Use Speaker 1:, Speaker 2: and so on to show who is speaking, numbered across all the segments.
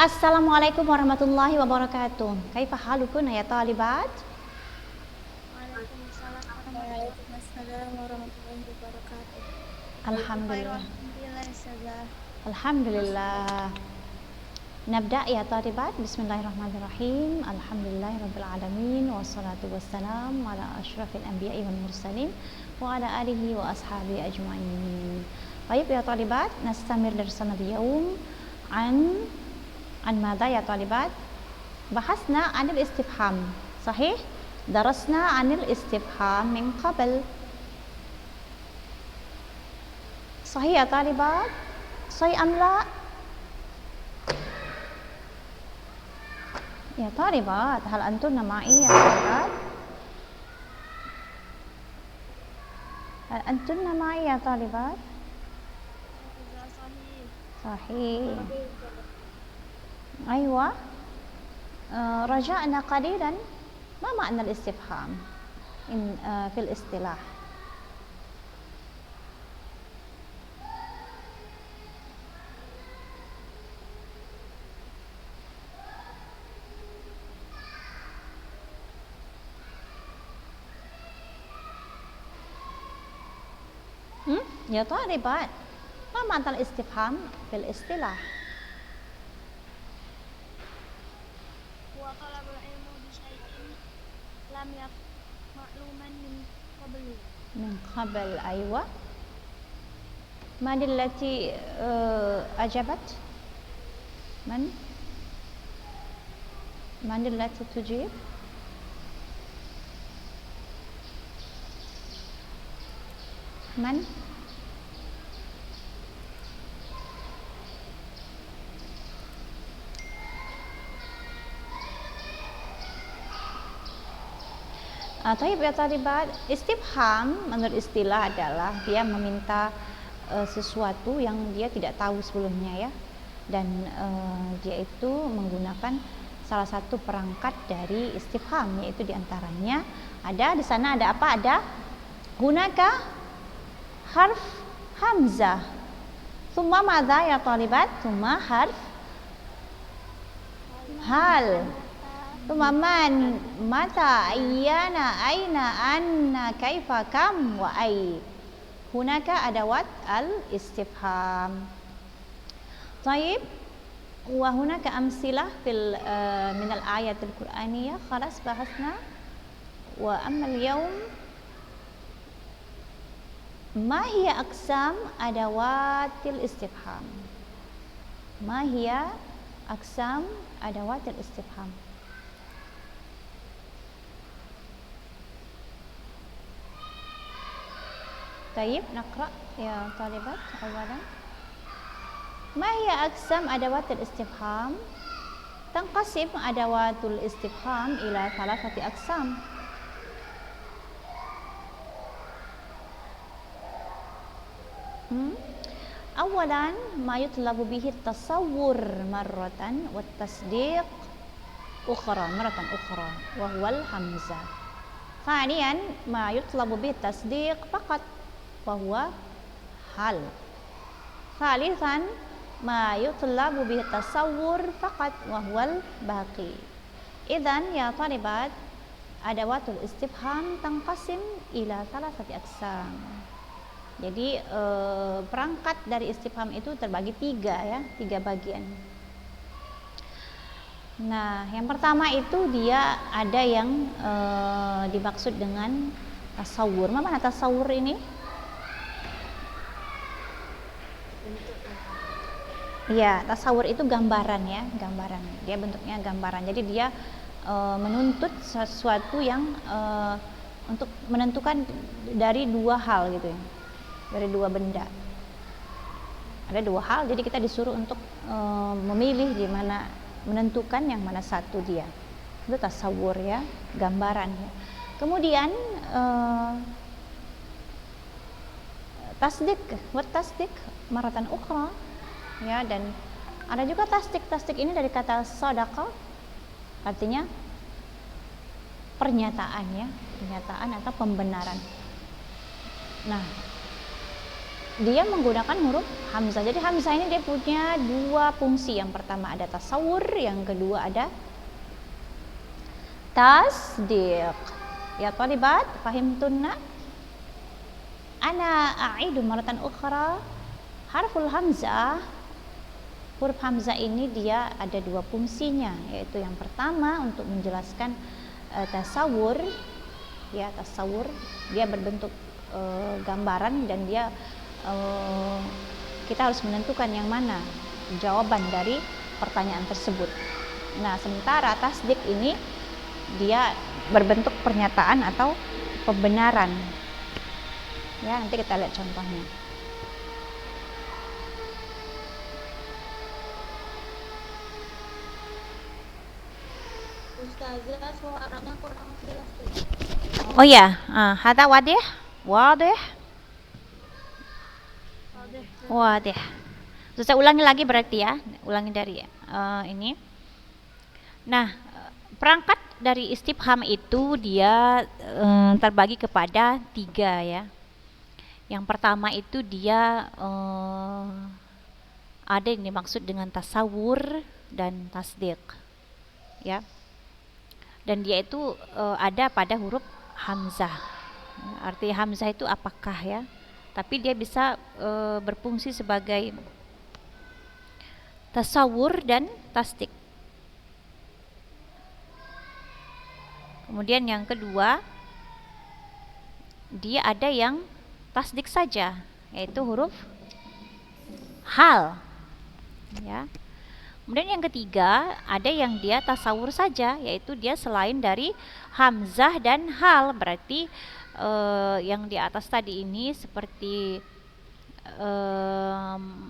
Speaker 1: Assalamualaikum warahmatullahi wabarakatuh. Kaifa halukun ya talibat?
Speaker 2: Waalaikumsalam warahmatullahi wabarakatuh.
Speaker 1: Alhamdulillah.
Speaker 2: Alhamdulillah Ustazah.
Speaker 1: Alhamdulillah. Nabda ya talibat. Bismillahirrahmanirrahim. Alhamdulillahirabbil alamin wassalatu wassalam ala asyrafil anbiya'i wal mursalin wa ala alihi wa ashabihi ajmain. Baik ya talibat, nastamir darsana al-yawm an madha ya talibat? Bahasna anil istifham. Sahih? Darasna anil istifham min qabl. Sahih ya talibat? Sahih am la? Ya talibat, hal antunna ma'i ya talibat? Hal antunna ma'i ya talibat? Sahih. أيوة. رجعنا قليلا ما معنى الاستفهام في الاصطلاح؟ يا طالبات ما معنى الاستفهام في الاصطلاح؟
Speaker 2: طلب العلم بشيء لم يكن معلوما
Speaker 1: من قبل أيوة. من التي أجابت؟ من التي تجيب؟ من؟ Taib ya talibat, istifham menurut istilah adalah dia meminta sesuatu yang dia tidak tahu sebelumnya ya, dan dia itu menggunakan salah satu perangkat dari istifham, yaitu diantaranya ada di sana ada apa? Ada hunaka harf hamzah, thumma madza ya talibat? Thumma harf hal, thumma man, mata, ayyana, aina, anna, kaifa, kam, wa ay. Hunaka adawat al-istifham. Taib, wa hunaka amsilah min al-ayat al-Qur'aniyah. Khalas bahasna. Wa amma al-yawm ma hiya aqsam adawatil istifham? Ma hiya aqsam adawatil istifham? طيب نقرأ يا طالبات أولا. ما هي أقسام أدوات الاستفهام؟ تنقسم أدوات الاستفهام إلى ثلاثة أقسام. أولا ما يطلب به التصور مرة والتصديق مرة أخرى وهو الهمزة. ثانيا ما يطلب به التصديق فقط وهو hal. ثالثا ما يطلب به التصور فقط وهو الباقي. إذن يا طالبات أدوات الاستفهام تنقسم إلى ثلاثة أقسام. Jadi perangkat dari istifham itu terbagi tiga ya, tiga bagian. Nah, yang pertama itu dia ada yang dimaksud dengan tasawur. Mana tasawur ini? Iya, tasawur itu gambaran ya, gambaran. Dia bentuknya gambaran. Jadi dia menuntut sesuatu yang untuk menentukan dari dua hal gitu ya, dari dua benda. Ada dua hal, jadi kita disuruh untuk memilih di mana, menentukan yang mana satu dia. Itu tasawur ya, gambaran ya. Kemudian tasdik, wat tasdik maratan ukhra. Ya, dan ada juga tasdik ini dari kata sadaqa, artinya pernyataan ya, pernyataan atau pembenaran. Nah, dia menggunakan huruf hamzah. Jadi hamzah ini dia punya dua fungsi. Yang pertama ada tasawur, yang kedua ada tasdiq. Ya talibat, fahimtunna? Ana a'idu maratan ukhra. Harful hamzah, huruf hamzah ini dia ada dua fungsinya, yaitu yang pertama untuk menjelaskan tasawur. Ya, tasawur dia berbentuk gambaran dan dia kita harus menentukan yang mana jawaban dari pertanyaan tersebut. Nah, sementara tasdik ini dia berbentuk pernyataan atau pembenaran. Ya, nanti kita lihat contohnya.
Speaker 2: Ustazah, suaranya kurang jelas tuh.
Speaker 1: Oh ya, hada wadih, wadih, wadih. Terus saya ulangi lagi berarti ya, ulangi dari ini. Nah, perangkat dari istifham itu dia terbagi kepada 3 ya. Yang pertama itu dia ada yang dimaksud dengan tasawur dan tasdiq, ya. Dan dia itu ada pada huruf hamzah. Arti hamzah itu apakah ya? Tapi dia bisa berfungsi sebagai tasawur dan tasdik. Kemudian yang kedua, dia ada yang tasdik saja, yaitu huruf hal. Ya. Kemudian yang ketiga, ada yang dia tasawur saja, yaitu dia selain dari hamzah dan hal. Berarti yang di atas tadi ini seperti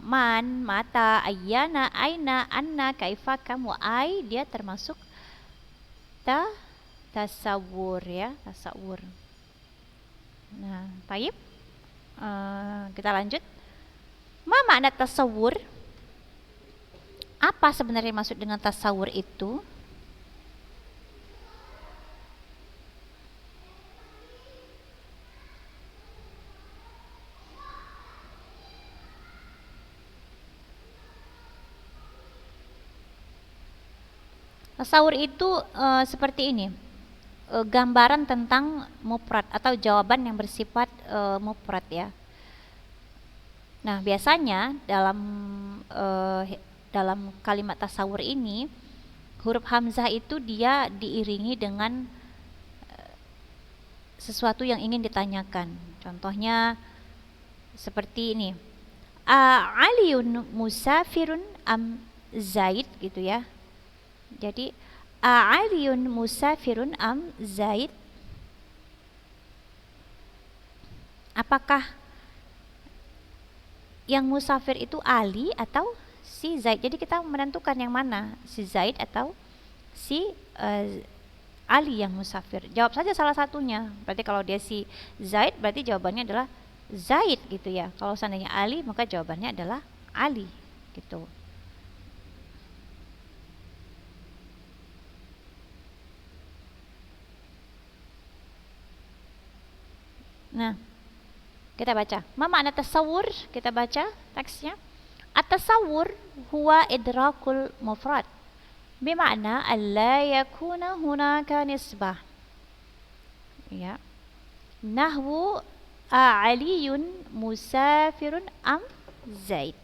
Speaker 1: man, mata, ayyana, aina, anna, kaifa, kamu, ai, dia termasuk tasawur ya, tasawur. Nah, taib. Kita lanjut. Ma makna tasawur? Apa sebenarnya maksud dengan tasawur itu? Tasawur itu seperti ini, gambaran tentang mufrad atau jawaban yang bersifat mufrad ya. Nah, biasanya dalam kalimat tasawur ini huruf hamzah itu dia diiringi dengan sesuatu yang ingin ditanyakan. Contohnya seperti ini, Aliun musafirun am Zaid gitu ya. Jadi Aliun musafirun am Zaid, apakah yang musafir itu Ali atau si Zaid? Jadi kita menentukan yang mana, si Zaid atau si Ali yang musafir. Jawab saja salah satunya. Berarti kalau dia si Zaid, berarti jawabannya adalah Zaid gitu ya. Kalau seandainya Ali, maka jawabannya adalah Ali gitu. Nah, kita baca. Ma makna tasawur? Kita baca teksnya. At-tasawur huwa idrakul mufrad bima'na alla yakuna hunaka nisbah. Ya. Nahwu Aliyun musafirun am Zaid.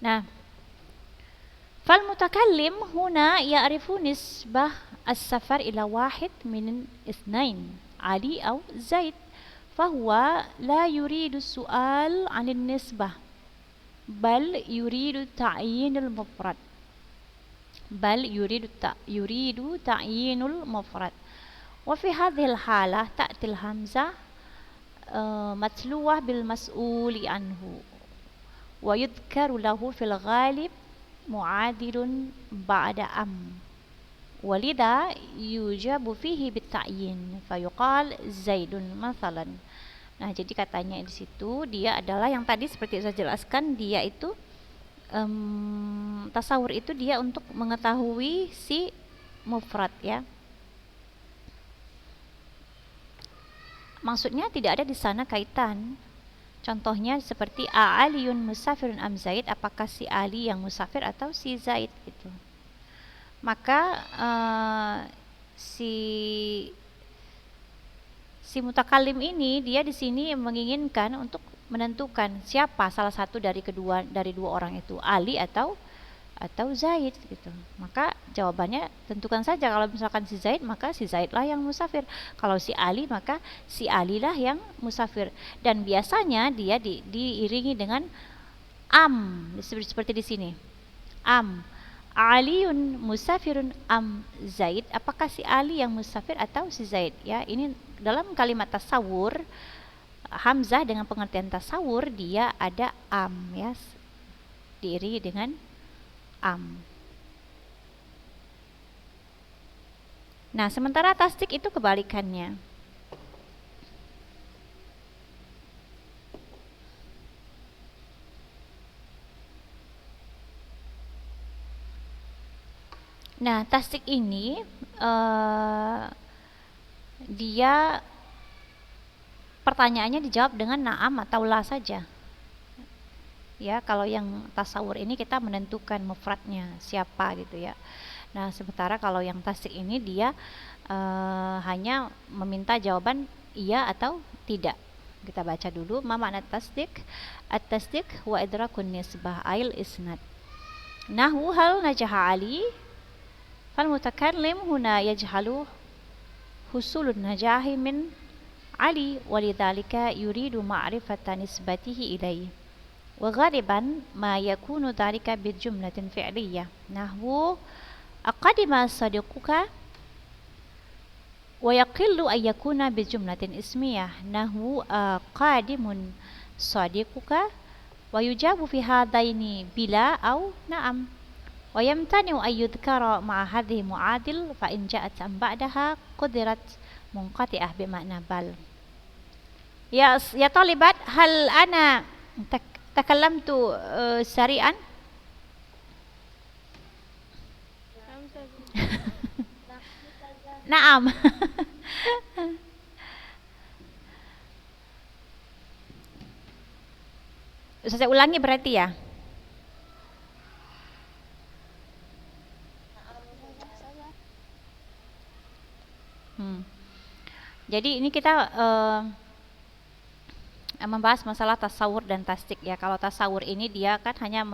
Speaker 1: Nah, fal mutakallim huna ya'rifu nisbah as-safar ila wahid min ithnain, Ali aw Zaid, fahuwa la yuridu su'al 'anil nisbah bal yuridu ta'yinul mufrad. Wa fi hadhil halah ta'til hamzah matluwah bil mas'uli anhu wa yudhkaru lahu fil ghalib mu'adilun ba'da am walidha yujabu fihi bitta'yin fayuqal Zaidun mathalan. Nah, jadi katanya di situ dia adalah yang tadi seperti saya jelaskan, dia itu tasawur itu dia untuk mengetahui si mufrad ya. Maksudnya tidak ada di sana kaitan. Contohnya seperti A'aliyun musafirun am Zaid, apakah si Ali yang musafir atau si Zaid gitu. Maka si mutakallim ini dia di sini menginginkan untuk menentukan siapa salah satu dari dua orang itu, Ali atau Zaid gitu. Maka jawabannya tentukan saja, kalau misalkan si Zaid maka si Zaidlah yang musafir, kalau si Ali maka si Alilah yang musafir. Dan biasanya dia diiringi dengan am, seperti di sini. Am Aliun musafirun am Zaid, apakah si Ali yang musafir atau si Zaid ya. Ini dalam kalimat tasawur hamzah dengan pengertian tasawur dia ada am ya, diiringi dengan am. Nah, sementara tasdik itu kebalikannya. Nah, tasdik ini dia pertanyaannya dijawab dengan na'am atau la saja. Ya, kalau yang tasawur ini kita menentukan mufradnya siapa gitu ya. Nah, sementara kalau yang tasdik ini dia hanya meminta jawaban iya atau tidak. Kita baca dulu ma makna tasdik. At-tasdik wa idrakun nisbah ail isnad. Nahwu hal najaha Ali fal mutakallim huna yajhalu husulun najahi min Ali walidhalika yuridu ma'rifata nisbatihi ilayhi. وغالبا ما يكون ذلك بجملة فعلية نحو أقدم صديقك ويقل أن يكون بجملة اسمية نحو قادم صديقك ويجاب في هذين بلا أو نعم ويمتنع أن يذكر مع هذه معادل فإن جاءت عن بعدها قدرت منقطعة بمعنى بل. يا طالبات هل أنا takallamtu sari'an? Naam. Saya ulangi berarti ya. Jadi ini kita membahas masalah tasawur dan tasdik ya. Kalau tasawur ini dia kan hanya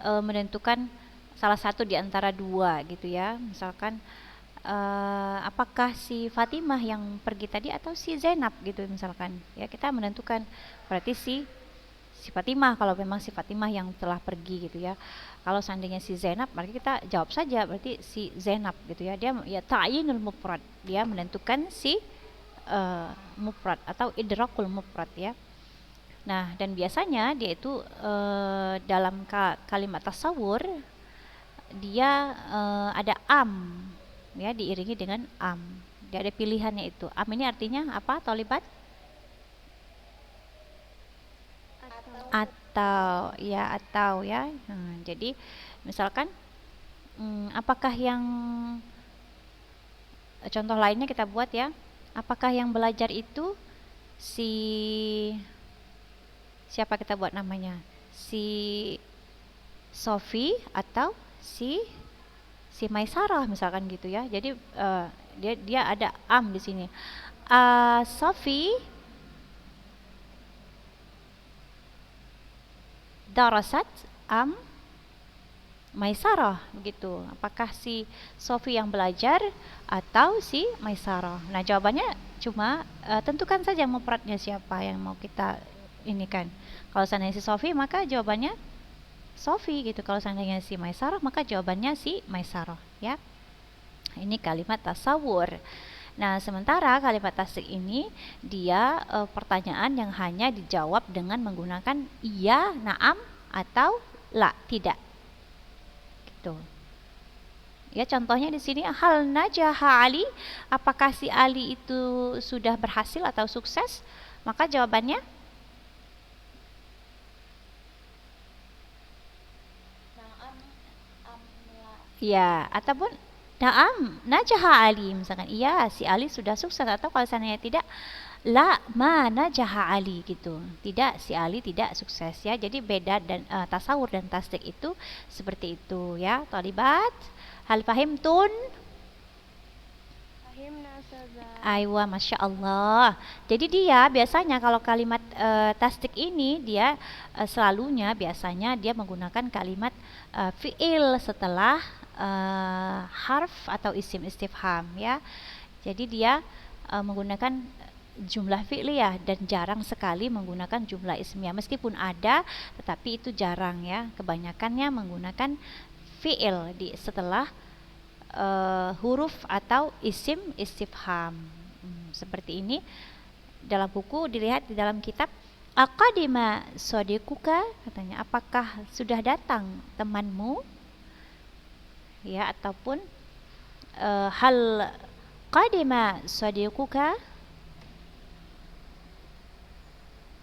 Speaker 1: menentukan salah satu di antara dua gitu ya. Misalkan apakah si Fatimah yang pergi tadi atau si Zainab gitu misalkan. Ya, kita menentukan berarti si Fatimah kalau memang si Fatimah yang telah pergi gitu ya. Kalau seandainya si Zainab, maka kita jawab saja berarti si Zainab gitu ya. Dia ya ta'yinul mufrad, dia menentukan si mufrad atau idrakul mufrad ya. Nah, dan biasanya dia itu dalam kalimat tasawur dia ada am ya, diiringi dengan am. Dia ada pilihannya itu. Am ini artinya apa, Tholibat? Atau ya. Jadi misalkan apakah yang contoh lainnya kita buat ya. Apakah yang belajar itu siapa kita buat namanya? Si Sofi atau si Maisarah misalkan gitu ya. Jadi dia ada am di sini. Sofi darasat am Maisarah begitu. Apakah si Sofi yang belajar atau si Maisarah? Nah, jawabannya cuma tentukan saja mufradnya siapa yang mau kita ini kan. Kalau seandainya si Sofi maka jawabannya Sofi gitu. Kalau seandainya si Maisarah maka jawabannya si Maisarah ya. Ini kalimat tasawur. Nah, sementara kalimat tasdik ini dia pertanyaan yang hanya dijawab dengan menggunakan iya, naam atau la, tidak. Gitu. Ya, contohnya di sini hal najaha Ali, apakah si Ali itu sudah berhasil atau sukses? Maka jawabannya ya, ataupun na'am najaha Ali, misalkan iya si Ali sudah sukses, atau kalau seandainya tidak, la ma najaha Ali gitu. Tidak, si Ali tidak sukses ya. Jadi beda, dan tasawur dan tasdik itu seperti itu ya. Thalibat, hal fahimtun?
Speaker 2: Fahimna Ustazah.
Speaker 1: Aywa, masya Allah. Jadi dia biasanya kalau kalimat tasdik ini dia selalunya biasanya dia menggunakan kalimat fiil setelah harf atau isim istifham ya. Jadi dia menggunakan jumlah fi'liyah dan jarang sekali menggunakan jumlah ismiyah. Meskipun ada, tetapi itu jarang ya. Kebanyakannya menggunakan fi'il di setelah huruf atau isim istifham. Seperti ini dalam buku, dilihat di dalam kitab Aqadima sadiquka, katanya apakah sudah datang temanmu ya, ataupun hal qadima sadiquka.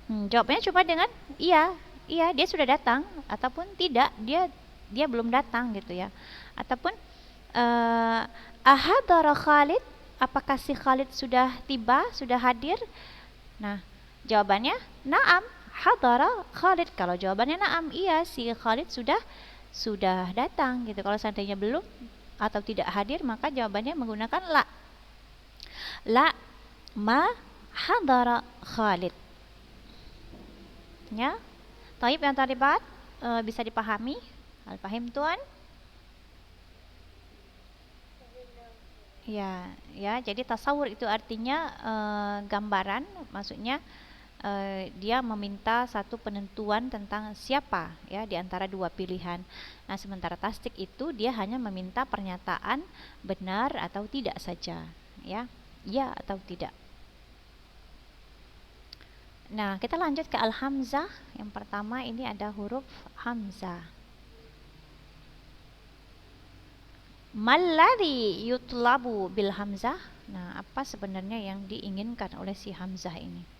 Speaker 1: Jawabnya cuma dengan iya, iya dia sudah datang, ataupun tidak, dia belum datang gitu ya. Ataupun ahadara Khalid, apakah si Khalid sudah tiba, sudah hadir? Nah, jawabannya na'am, hadara Khalid. Kalau jawabannya na'am, iya si Khalid sudah datang gitu. Kalau seandainya belum atau tidak hadir, maka jawabannya menggunakan la. La ma hadara Khalid. Ya. Taib yang taribat bisa dipahami? Al-fahim tuan? Ya, ya. Jadi tasawur itu artinya gambaran, maksudnya dia meminta satu penentuan tentang siapa ya di antara dua pilihan. Nah, sementara tasdik itu dia hanya meminta pernyataan benar atau tidak saja, ya. Ya atau tidak. Nah, kita lanjut ke al-hamzah. Yang pertama ini ada huruf hamzah. Malladhi yutlabu bil hamzah. Nah, apa sebenarnya yang diinginkan oleh si hamzah ini?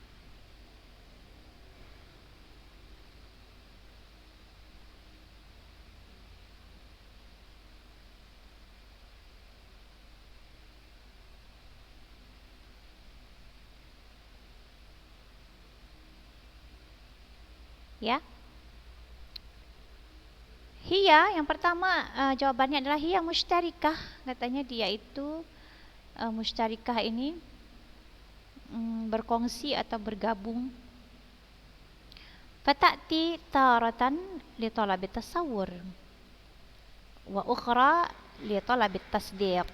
Speaker 1: Ya. Hiya yang pertama jawabannya adalah hiya musytarikah. Katanya dia itu musytarikah ini berkongsi atau bergabung. Fata'ti taratan li talabi tasawur wa ukhra li talabi tasdiq.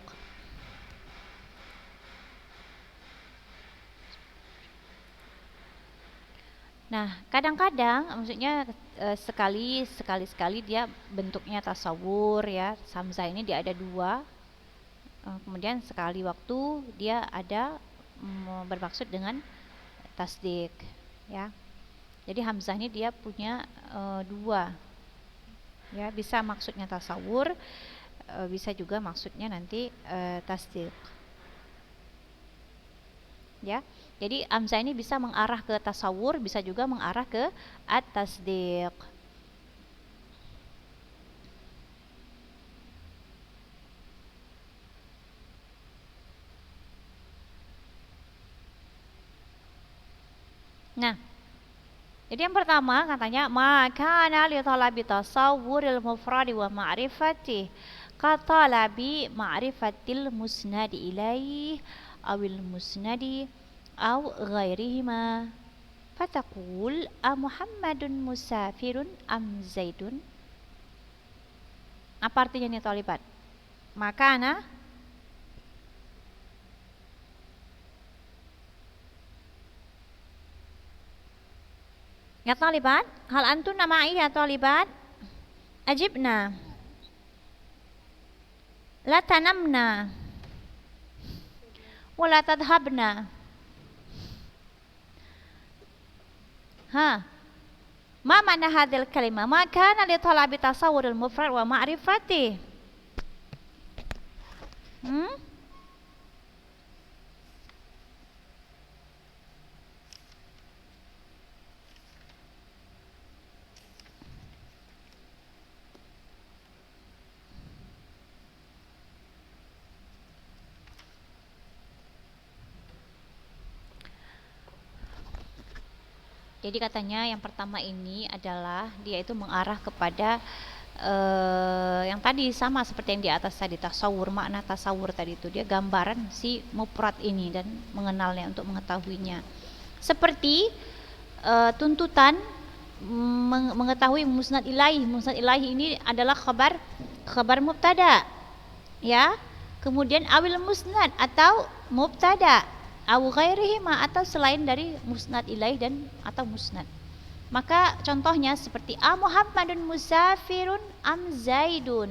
Speaker 1: Nah, kadang-kadang maksudnya sekali dia bentuknya tasawur ya. Hamzah ini dia ada dua. Kemudian sekali waktu dia ada bermaksud dengan tasdik ya. Jadi hamzah ini dia punya dua. Ya, bisa maksudnya tasawur, bisa juga maksudnya nanti tasdik. Ya. Jadi hamzah ini bisa mengarah ke tasawur, bisa juga mengarah ke at-tasdiq. Nah, jadi yang pertama katanya makana li talabi tasawwuril mufradi wa ma'rifati ka talabi ma'rifatil musnadi ilaih awil musnadi aw ghairihima. Fataqul a Muhammadun musafirun am Zaidun. Apa artinya nih talibat? Makana ya talibat, hal antum nama'i ya talibat? Ajibna. La tanamna. Wala tadhabna. Ha. Ma mana hadil kalimah? Ma kana li talabi tasawwuril mufrad wa ma'rifati. Hmm? Jadi katanya yang pertama ini adalah dia itu mengarah kepada yang tadi sama seperti yang di atas tadi, tasawur, makna tasawur tadi itu dia gambaran si mufrad ini dan mengenalnya untuk mengetahuinya. Seperti tuntutan mengetahui musnad ilaih. Musnad ilaih ini adalah kabar mubtada, ya. Kemudian awil musnad atau mubtada, au ghairihima atau selain dari musnad ilaih dan atau musnad. Maka contohnya seperti Muhammadun musafirun am Zaidun.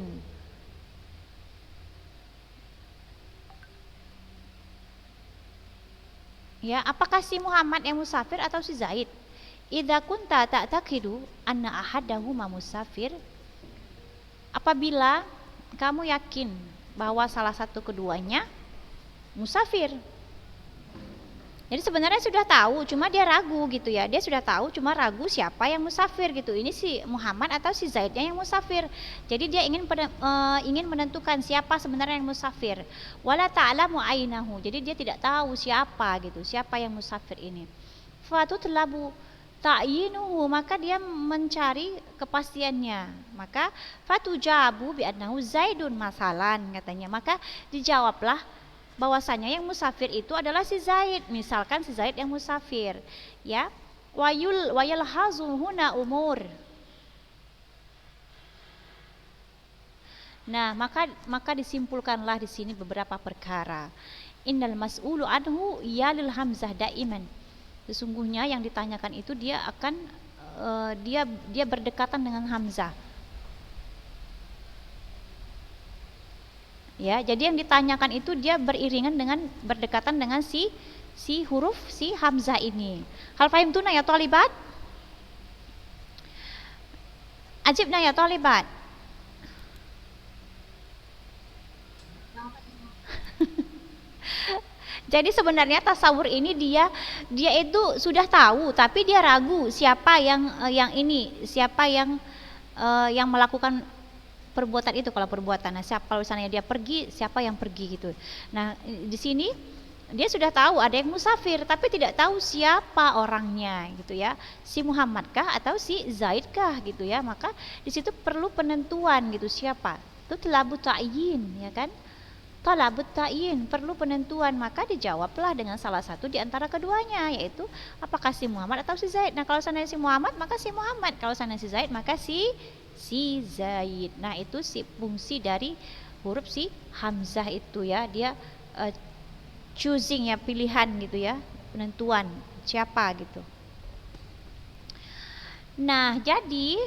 Speaker 1: Ya, apakah si Muhammad yang musafir atau si Zaid? Idza kunta ta'taqidu anna ahadahuma musafir, apabila kamu yakin bahwa salah satu keduanya musafir. Jadi sebenarnya sudah tahu, cuma dia ragu gitu ya. Dia sudah tahu, cuma ragu siapa yang musafir gitu. Ini si Muhammad atau si Zaidnya yang musafir. Jadi dia ingin menentukan siapa sebenarnya yang musafir. Wala ta'lamu ainahu. Jadi dia tidak tahu siapa gitu, siapa yang musafir ini. Fatutlabu ta'yinuhu, maka dia mencari kepastiannya. Maka fatujabu bi annahu Zaidun masalan katanya. Maka dijawablah bahwasanya yang musafir itu adalah si Zaid, misalkan si Zaid yang musafir, ya. Wayal hazuhuna umur. Nah, maka disimpulkanlah di sini beberapa perkara. Innal mas'ulu anhu yalil hamzah daiman. Sesungguhnya yang ditanyakan itu dia akan dia berdekatan dengan hamzah. Ya, jadi yang ditanyakan itu dia berdekatan dengan si huruf si hamzah ini. Hal fahimtuna ya thalibat? Ajibna ya thalibat. Jadi sebenarnya tasawur ini dia itu sudah tahu, tapi dia ragu siapa yang melakukan perbuatan itu. Kalau perbuatan, nah siapa, kalau misalnya dia pergi, siapa yang pergi gitu. Nah di sini dia sudah tahu ada yang musafir, tapi tidak tahu siapa orangnya gitu ya, si Muhammad kah atau si Zaid kah gitu ya. Maka di situ perlu penentuan gitu, siapa itu, talabut ta'yin ya kan, talabut ta'yin, perlu penentuan. Maka dijawablah dengan salah satu di antara keduanya, yaitu apakah si Muhammad atau si Zaid. Nah kalau sana si Muhammad maka si Muhammad, kalau sana si Zaid maka si Zaid. Nah itu si fungsi dari huruf si hamzah itu ya, dia choosing ya, pilihan gitu ya, penentuan siapa gitu. Nah jadi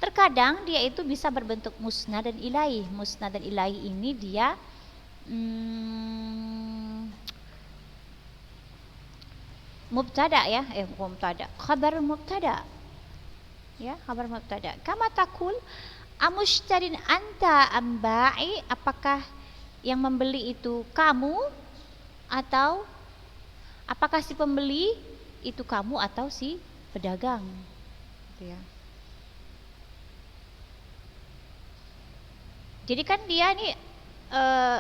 Speaker 1: terkadang dia itu bisa berbentuk musnad dan ilaih. Musnad dan ilaih ini dia mubtada ya, khabar mubtada ya, khabar mubtada. Kama takul amushtarin anta amba'i, apakah yang membeli itu kamu atau apakah si pembeli itu kamu atau si pedagang gitu ya. Jadi kan dia nih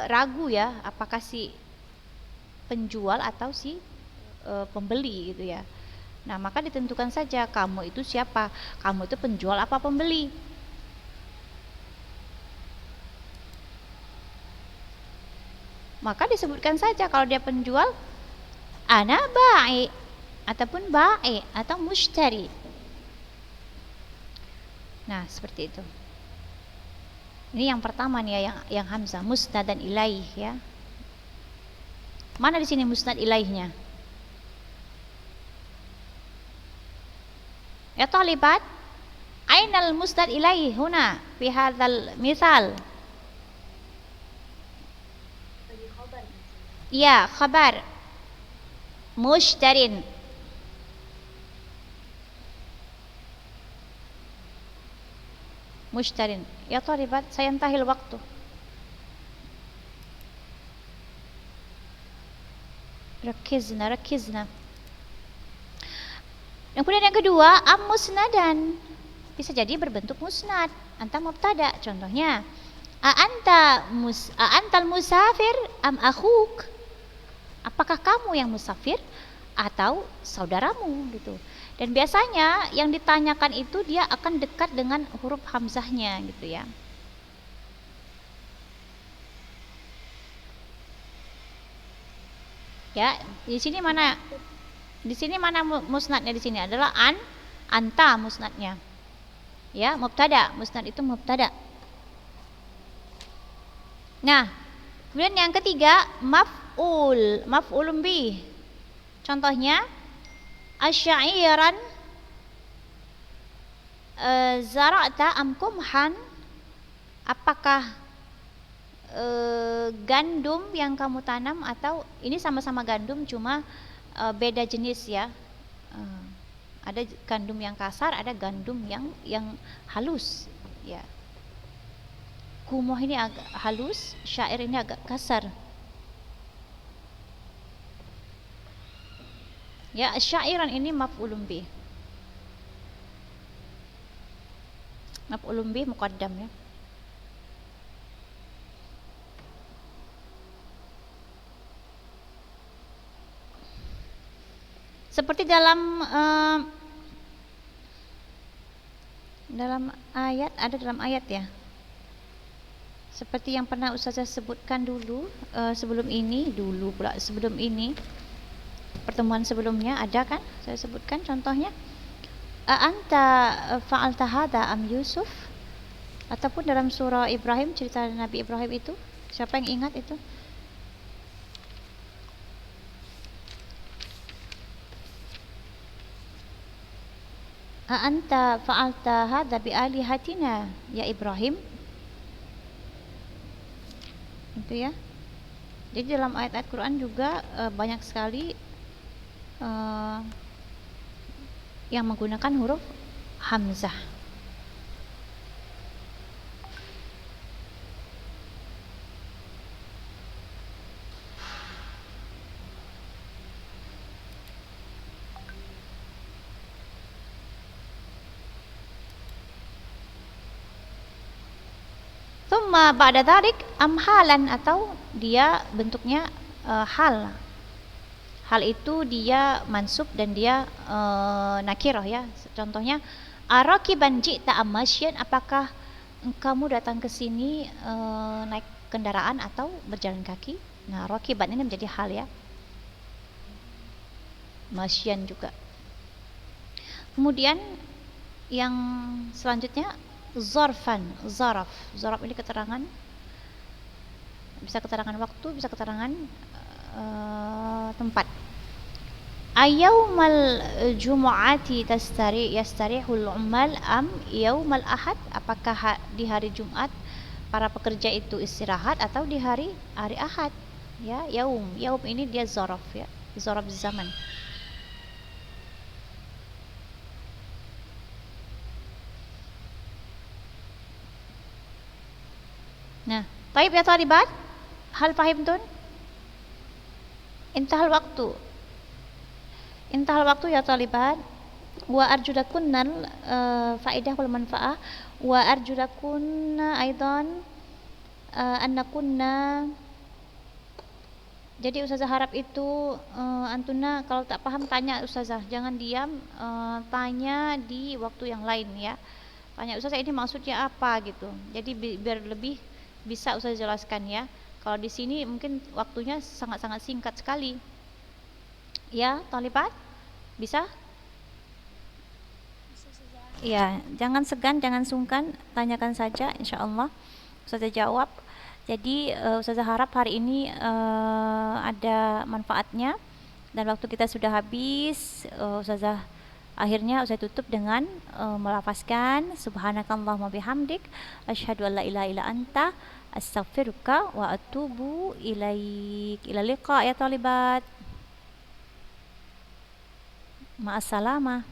Speaker 1: ragu ya, apakah si penjual atau si pembeli gitu ya. Nah maka ditentukan saja kamu itu siapa, kamu itu penjual apa pembeli. Maka disebutkan saja kalau dia penjual, ana ba'i ataupun ba'i atau mushtari. Nah seperti itu. Ini yang pertama nih ya, yang hamzah, musnad dan ilaih ya. Mana di sini musnad ilaihnya? Ya talibat, ainal musnad ilaih huna fi hadzal misal? Ya, khabar mushtarin. mushtarin. Ya talibat, sayantahil waktu. Rakizna. Kemudian yang kedua, musnadan. Bisa jadi berbentuk musnad. Anta mubtada. Contohnya, antal musafir am akhuk? Apakah kamu yang musafir atau saudaramu gitu. Dan biasanya yang ditanyakan itu dia akan dekat dengan huruf hamzahnya gitu ya. Ya, di sini mana musnadnya di sini adalah anta musnadnya. Ya, mubtada, musnad itu mubtada. Nah, kemudian yang ketiga maf'ulun bih. Contohnya asyairan zara'ta am kumhan? Apakah gandum yang kamu tanam atau ini sama-sama gandum cuma beda jenis ya. Ada gandum yang kasar, ada gandum yang halus ya. Kumuh ini agak halus, syair ini agak kasar. Ya, syairan ini maf'ulun bih. Maf'ulun bih muqaddam ya. Seperti dalam ayat, ada dalam ayat ya. Seperti yang pernah Ustazah sebutkan dulu sebelum ini, pertemuan sebelumnya ada kan? Saya sebutkan contohnya. Anta fa'alta hadha am Yusuf? Ataupun dalam surah Ibrahim, cerita Nabi Ibrahim itu, siapa yang ingat itu? Anta fa'alta hadha bi alihatina ya Ibrahim? Itu ya. Jadi dalam ayat-ayat Quran juga banyak sekali yang menggunakan huruf hamzah. Thumma ba'da dzalik amhalan, atau dia bentuknya hal. Hal itu dia mansub dan dia nakirah ya. Contohnya arakiban ji'ta amasyan, apakah kamu datang ke sini naik kendaraan atau berjalan kaki? Nah, rakiban ini menjadi hal ya. Masyan juga. Kemudian yang selanjutnya zarfan, zaraf ini keterangan, bisa keterangan waktu, bisa keterangan tempat. Ayaumal jumu'ati yastarihul ummal am yaumal ahad? Apakah di hari Jumat para pekerja itu istirahat atau di hari Ahad? Ya, yaum ini dia zaraf ya, zaraf zaman. Nah, taib ya talibat, hal fahimtun? Intahal waktu ya talibat. Wa arjudakunnal faidah wal manfaah. Wa arjudakunna aidan annakunna. Jadi Ustazah harap itu antuna kalau tak paham tanya Ustazah, jangan diam, tanya di waktu yang lain ya. Tanya Ustazah ini maksudnya apa gitu. Jadi biar lebih bisa Ustazah jelaskan ya. Kalau di sini mungkin waktunya sangat-sangat singkat sekali. Ya, talibat? Bisa? Ya, jangan segan, jangan sungkan, tanyakan saja insyaallah Ustazah jawab. Jadi Ustazah harap hari ini ada manfaatnya, dan waktu kita sudah habis. Ustazah tutup dengan melafazkan subhanakallahumma bihamdik asyhadu an la ilaha illa anta astaghfiruka wa atubu ilaik. Ila liqa ya talibat. Ma'assalamah.